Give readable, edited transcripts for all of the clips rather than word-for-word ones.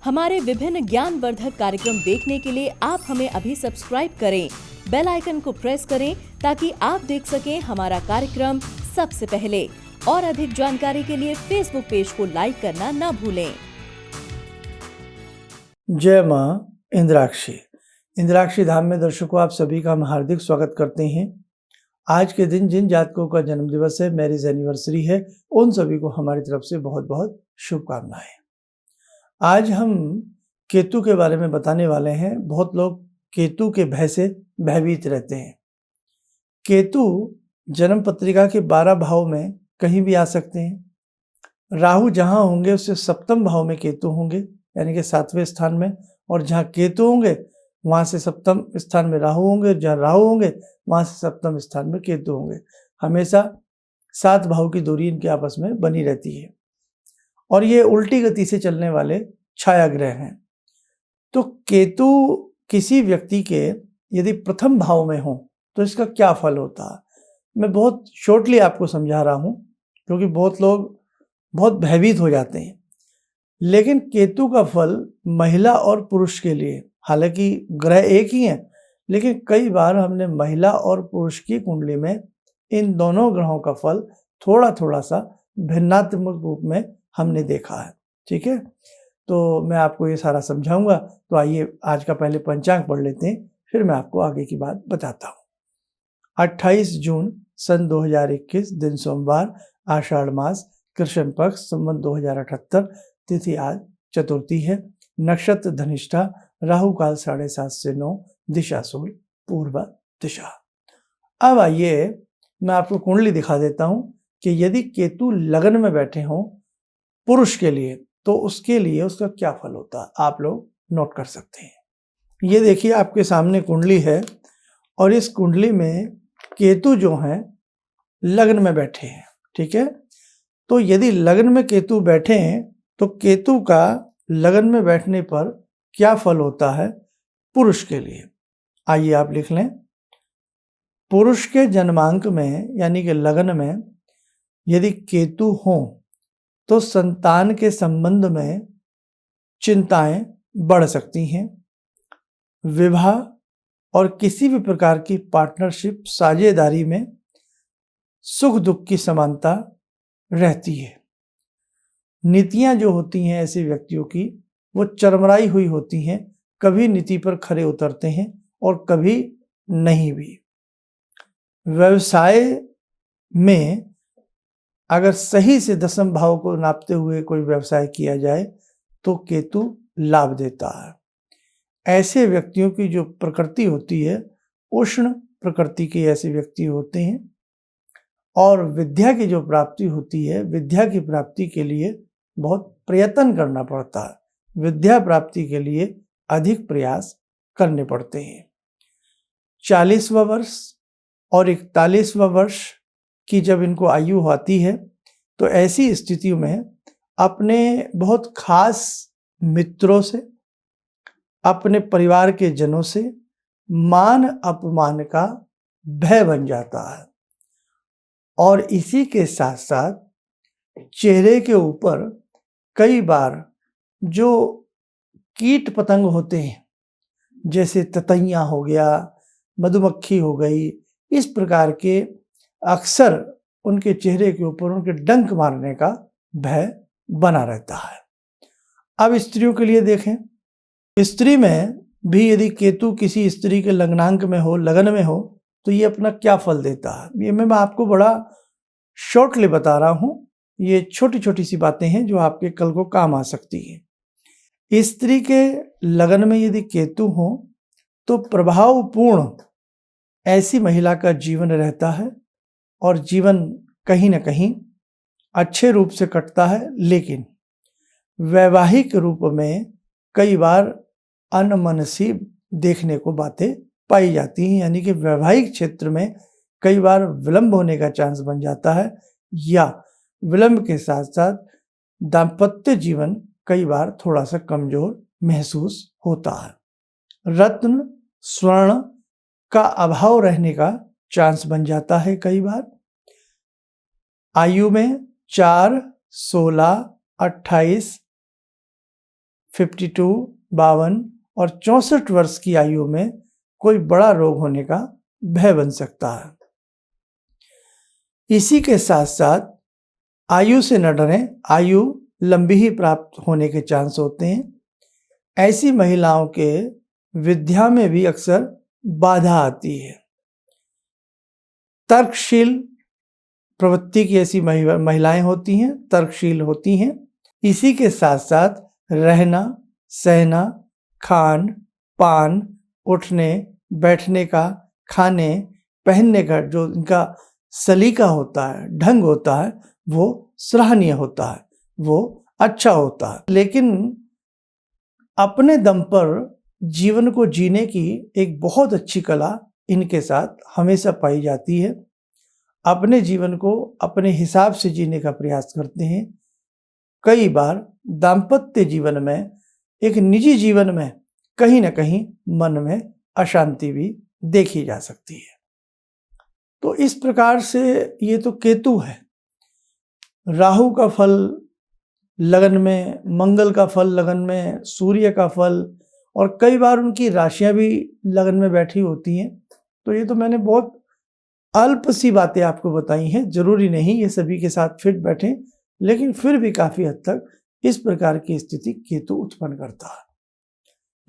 हमारे विभिन्न ज्ञानवर्धक कार्यक्रम देखने के लिए आप हमें अभी सब्सक्राइब करें, बेल आइकन को प्रेस करें ताकि आप देख सकें हमारा कार्यक्रम सबसे पहले। और अधिक जानकारी के लिए फेसबुक पेज को लाइक करना न भूलें। जय मां इंद्राक्षी। इंद्राक्षी धाम में दर्शकों, आप सभी का हम हार्दिक स्वागत करते हैं। आज के दिन जिन जातकों का जन्म दिवस है, मैरिज एनिवर्सरी है, उन सभी को हमारी तरफ से बहुत बहुत शुभकामनाएं। आज हम केतु के बारे में बताने वाले हैं। बहुत लोग केतु के भय से भयभीत रहते हैं। केतु जन्म पत्रिका के 12 भाव में कहीं भी आ सकते हैं। राहु जहां होंगे उससे सप्तम भाव में केतु होंगे, यानी कि 7वें स्थान में, और जहां केतु होंगे वहां से सप्तम स्थान में राहु होंगे, जहां राहु होंगे वहां से सप्तम स्थान में केतु होंगे। हमेशा 7 भाव की दूरी इनके आपस में बनी रहती है और ये उल्टी गति से चलने वाले छाया ग्रह हैं। तो केतु किसी व्यक्ति के यदि प्रथम भाव में हो तो इसका क्या फल होता है, मैं बहुत शॉर्टली आपको समझा रहा हूं, क्योंकि बहुत लोग बहुत भयभीत हो जाते हैं। लेकिन केतु का फल महिला और पुरुष के लिए, हालांकि ग्रह एक ही हैं, लेकिन कई बार हमने महिला और पुरुष की कुंडली में इन दोनों ग्रहों का फल थोड़ा थोड़ा सा भिन्नात्मक रूप में हमने देखा है। ठीक है, तो मैं आपको ये सारा समझाऊंगा। तो आइए आज का पहले पंचांग पढ़ लेते हैं, फिर मैं आपको आगे की बात बताता हूँ। 28 जून सन 2021, दिन सोमवार, आषाढ़ मास, कृष्ण पक्ष, संवत 2078, तिथि आज चतुर्थी है, नक्षत्र धनिष्ठा, राहु काल 7:30 से 9, दिशा सूर्य पूर्व दिशा। अब आइए मैं आपको कुंडली दिखा देता हूं कि यदि केतु लग्न में बैठे हों पुरुष के लिए तो उसके लिए उसका क्या फल होता है, आप लोग नोट कर सकते हैं। ये देखिए आपके सामने कुंडली है और इस कुंडली में केतु जो हैं लग्न में बैठे हैं। ठीक है, तो यदि लग्न में केतु बैठे हैं तो केतु का लग्न में बैठने पर क्या फल होता है पुरुष के लिए, आइए आप लिख लें। पुरुष के जन्मांक में यानी कि लग्न में यदि केतु हो तो संतान के संबंध में चिंताएं बढ़ सकती हैं। विवाह और किसी भी प्रकार की पार्टनरशिप, साझेदारी में सुख दुख की समानता रहती है। नीतियां जो होती हैं ऐसे व्यक्तियों की वो चरमराई हुई होती हैं, कभी नीति पर खरे उतरते हैं और कभी नहीं भी। व्यवसाय में अगर सही से दशम भाव को नापते हुए कोई व्यवसाय किया जाए तो केतु लाभ देता है। ऐसे व्यक्तियों की जो प्रकृति होती है उष्ण प्रकृति के ऐसे व्यक्ति होते हैं और विद्या की जो प्राप्ति होती है, विद्या की प्राप्ति के लिए बहुत प्रयत्न करना पड़ता है। विद्या प्राप्ति के लिए अधिक प्रयास करने पड़ते हैं। 40वां वर्ष और 41वां वर्ष की जब इनको आयु आती है तो ऐसी स्थितियों में अपने बहुत खास मित्रों से, अपने परिवार के जनों से मान अपमान का भय बन जाता है और इसी के साथ साथ चेहरे के ऊपर कई बार जो कीट पतंग होते हैं, जैसे ततैया हो गया, मधुमक्खी हो गई, इस प्रकार के अक्सर उनके चेहरे के ऊपर उनके डंक मारने का भय बना रहता है। अब स्त्रियों के लिए देखें, स्त्री में भी यदि केतु किसी स्त्री के लग्नांक में हो, लगन में हो, तो ये अपना क्या फल देता है, ये मैं आपको बड़ा शॉर्टली बता रहा हूं। ये छोटी छोटी सी बातें हैं जो आपके कल को काम आ सकती है। स्त्री के लगन में यदि केतु हो तो प्रभावपूर्ण ऐसी महिला का जीवन रहता है और जीवन कहीं ना कहीं अच्छे रूप से कटता है, लेकिन वैवाहिक रूप में कई बार अनमनसी देखने को बातें पाई जाती हैं, यानी कि वैवाहिक क्षेत्र में कई बार विलंब होने का चांस बन जाता है या विलंब के साथ साथ दाम्पत्य जीवन कई बार थोड़ा सा कमजोर महसूस होता है। रत्न स्वर्ण का अभाव रहने का चांस बन जाता है कई बार। आयु में 4, 16, 28 52, 52 और 64 वर्ष की आयु में कोई बड़ा रोग होने का भय बन सकता है। इसी के साथ साथ आयु से न डरें, आयु लंबी ही प्राप्त होने के चांस होते हैं। ऐसी महिलाओं के विद्या में भी अक्सर बाधा आती है। तर्कशील प्रवृत्ति की ऐसी महिलाएं होती हैं, तर्कशील होती हैं। इसी के साथ साथ रहना, सहना, खान पान, उठने बैठने का, खाने पहनने का जो इनका सलीका होता है, ढंग होता है, वो सराहनीय होता है, वो अच्छा होता है। लेकिन अपने दम पर जीवन को जीने की एक बहुत अच्छी कला इनके साथ हमेशा पाई जाती है। अपने जीवन को अपने हिसाब से जीने का प्रयास करते हैं। कई बार दाम्पत्य जीवन में, एक निजी जीवन में कहीं ना कहीं मन में अशांति भी देखी जा सकती है। तो इस प्रकार से ये तो केतु है। राहु का फल लगन में, मंगल का फल लगन में, सूर्य का फल, और कई बार उनकी राशियां भी लगन में बैठी होती हैं। तो ये तो मैंने बहुत अल्प सी बातें आपको बताई हैं, जरूरी नहीं ये सभी के साथ फिट बैठे, लेकिन फिर भी काफी हद तक इस प्रकार की स्थिति केतु उत्पन्न करता है।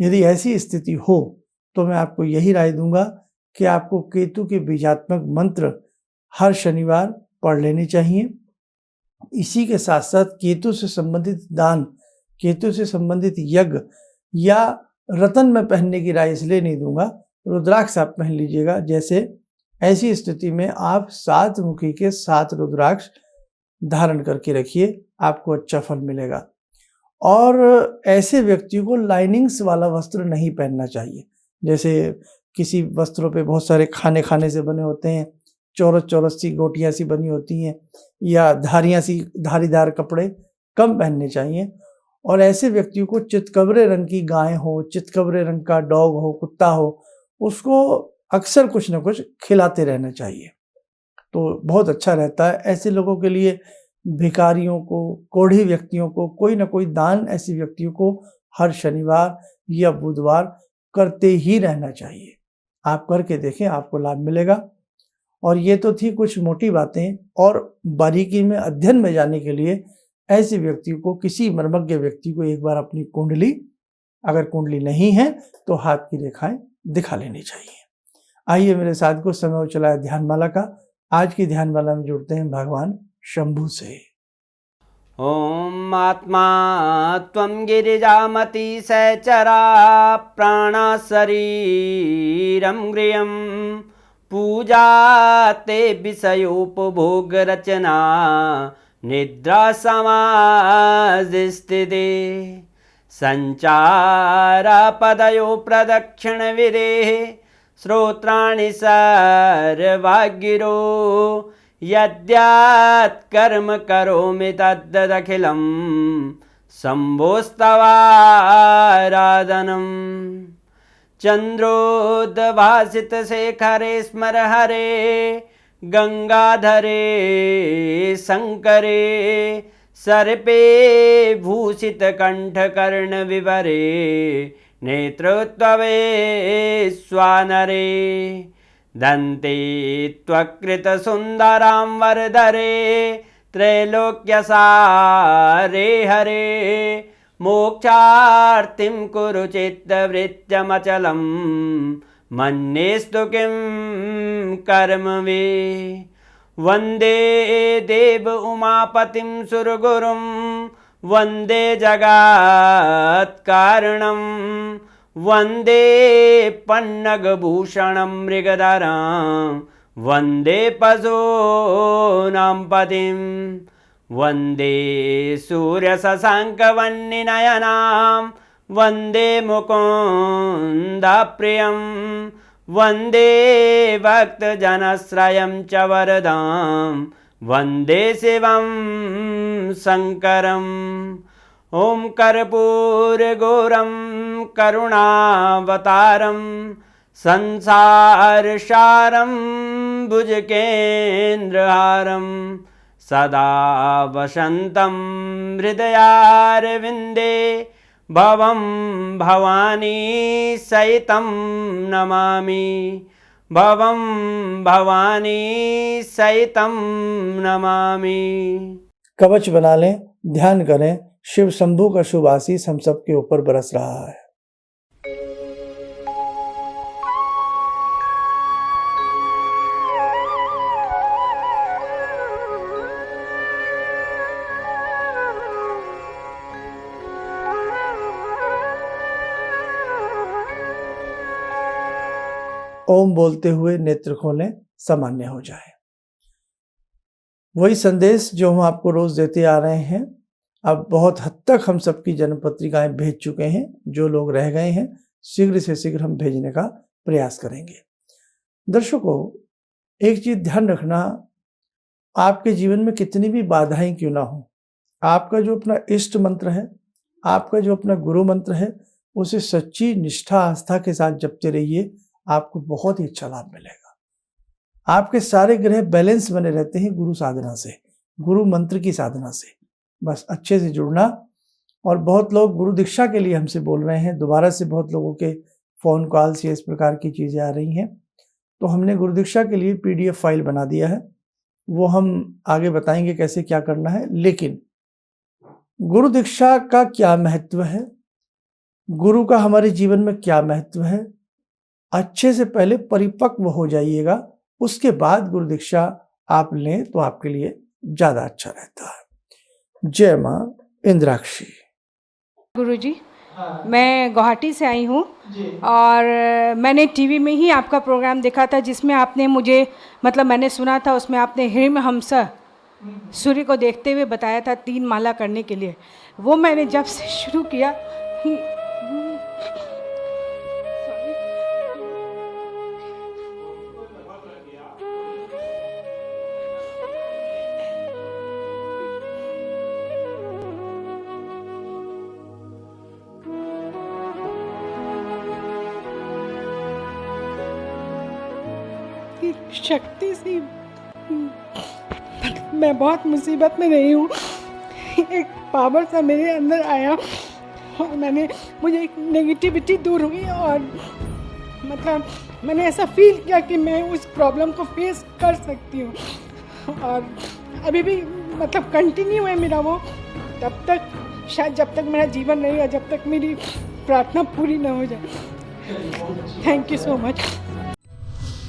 यदि ऐसी स्थिति हो तो मैं आपको यही राय दूंगा कि आपको केतु के बीजात्मक मंत्र हर शनिवार पढ़ लेने चाहिए। इसी के साथ साथ केतु से संबंधित दान, केतु से संबंधित यज्ञ या रतन में पहनने की राय इसलिए नहीं दूंगा, रुद्राक्ष आप पहन लीजिएगा। जैसे ऐसी स्थिति में आप 7 मुखी के 7 रुद्राक्ष धारण करके रखिए, आपको अच्छा फल मिलेगा। और ऐसे व्यक्ति को लाइनिंग्स वाला वस्त्र नहीं पहनना चाहिए। जैसे किसी वस्त्रों पे बहुत सारे खाने से बने होते हैं, चौरस सी गोटियां सी बनी होती हैं, या धारीदार कपड़े कम पहनने चाहिए। और ऐसे व्यक्तियों को चितकबरे रंग की गाय हो, चितकबरे रंग का डॉग हो, कुत्ता हो, उसको अक्सर कुछ न कुछ खिलाते रहना चाहिए, तो बहुत अच्छा रहता है। ऐसे लोगों के लिए भिखारियों को, कोढ़ी व्यक्तियों को कोई ना कोई दान ऐसे व्यक्तियों को हर शनिवार या बुधवार करते ही रहना चाहिए। आप करके देखें, आपको लाभ मिलेगा। और ये तो थी कुछ मोटी बातें, और बारीकी में अध्ययन में जाने के लिए ऐसे व्यक्ति को, किसी मर्मज्ञ व्यक्ति को एक बार अपनी कुंडली, अगर कुंडली नहीं है तो हाथ की रेखाएं दिखा लेनी चाहिए। आइए मेरे साथ कुछ समय चला है ध्यानमाला का। आज की ध्यानमाला में जुड़ते हैं भगवान शंभु से। ओम आत्मा त्वं गिरिजामति सहचरा प्राणा शरीरं गृहं पूजा ते विषयोपभोग रचना निद्रा समाधिस्थिते संचारा पदयो प्रदक्षिण विदेः श्रोत्राणि सर्वागिरो यद्यात् कर्म करोमि तद्दखिलं शम्भोस्तवाराधनम् चन्द्रोद्भासितशेखरे स्मर हरे गंगाधरे शंकरे सर्पे भूषितकण्ठकर्णविवरे नेत्रोत्तवे स्वानरे दन्ते त्वकृतसुन्दरां वरदरे त्रैलोक्यसारे हरे मोक्षार्तिं कुरु चित्तवृत्त्यमचलं मन्येस्तु किं कर्म वे वन्दे देव उमापतिं सुरगुरुं वन्दे जगत्कारणं वन्दे पन्नगभूषणं मृगधरं वन्दे पशूनां पतिं वन्दे सूर्यशशाङ्कवह्निनयनां वन्दे मुकुन्दप्रियं वन्दे भक्तजनश्रयं च वरदां वन्दे शिवं शङ्करम् ॐ कर्पूरगौरं करुणावतारं संसारसारं भुजगेन्द्रहारं सदा वसन्तं हृदयारविन्दे भवं भवानी सहितं नमामि भवं भवानी सहितं नमामि। कवच बना लें, ध्यान करें, शिव शंभू का शुभ आशीष हम सबके ऊपर बरस रहा है। ओम बोलते हुए नेत्र खोलें, सामान्य हो जाए। वही संदेश जो हम आपको रोज देते आ रहे हैं, अब बहुत हद तक हम सबकी जन्म पत्रिकाएं भेज चुके हैं। जो लोग रह गए हैं शीघ्र से शीघ्र हम भेजने का प्रयास करेंगे। दर्शकों, एक चीज ध्यान रखना, आपके जीवन में कितनी भी बाधाएं क्यों ना हो, आपका जो अपना इष्ट मंत्र है, आपका जो अपना गुरु मंत्र है, उसे सच्ची निष्ठा आस्था के साथ जपते रहिए, आपको बहुत ही अच्छा लाभ मिलेगा। आपके सारे ग्रह बैलेंस बने रहते हैं गुरु साधना से, गुरु मंत्र की साधना से। बस अच्छे से जुड़ना। और बहुत लोग गुरु दीक्षा के लिए हमसे बोल रहे हैं, दोबारा से बहुत लोगों के फ़ोन कॉल्स या इस प्रकार की चीज़ें आ रही हैं, तो हमने गुरु दीक्षा के लिए PDF फाइल बना दिया है। वो हम आगे बताएंगे कैसे क्या करना है। लेकिन गुरु दीक्षा का क्या महत्व है, गुरु का हमारे जीवन में क्या महत्व है, अच्छे से पहले परिपक्व हो जाइएगा, उसके बाद गुरु दीक्षा आप लें तो आपके लिए ज़्यादा अच्छा रहता है। जय माँ इंद्राक्षी। गुरुजी, मैं गुवाहाटी से आई हूँ और मैंने टीवी में ही आपका प्रोग्राम देखा था, जिसमें आपने मुझे मैंने सुना था, उसमें आपने हिरण्यहंस सूर्य को देखते हुए बताया था 3 माला करने के लिए। वो मैंने जब से शुरू किया, शक्ति से मैं बहुत मुसीबत में रही हूँ। एक पावर सा मेरे अंदर आया और मुझे एक नेगेटिविटी दूर हुई और मैंने ऐसा फील किया कि मैं उस प्रॉब्लम को फेस कर सकती हूँ। और अभी भी कंटिन्यू है मेरा वो, तब तक शायद जब तक मेरा जीवन नहीं है, जब तक मेरी प्रार्थना पूरी ना हो जाए। Thank you so much.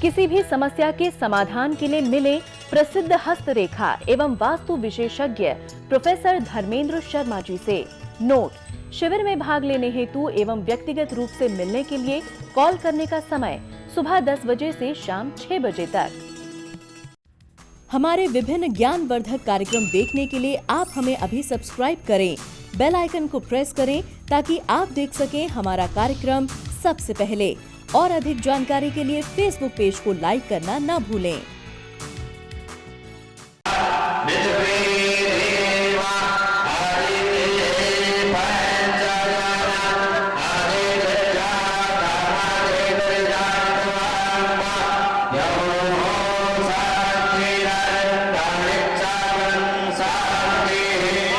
किसी भी समस्या के समाधान के लिए मिले प्रसिद्ध हस्तरेखा एवं वास्तु विशेषज्ञ प्रोफेसर धर्मेंद्र शर्मा जी से। नोट: शिविर में भाग लेने हेतु एवं व्यक्तिगत रूप से मिलने के लिए कॉल करने का समय सुबह 10 बजे से शाम 6 बजे तक। हमारे विभिन्न ज्ञानवर्धक कार्यक्रम देखने के लिए आप हमें अभी सब्सक्राइब करें, बेल आइकन को प्रेस करें ताकि आप देख सकें हमारा कार्यक्रम सबसे पहले। और अधिक जानकारी के लिए फेसबुक पेज को लाइक करना न भूलें।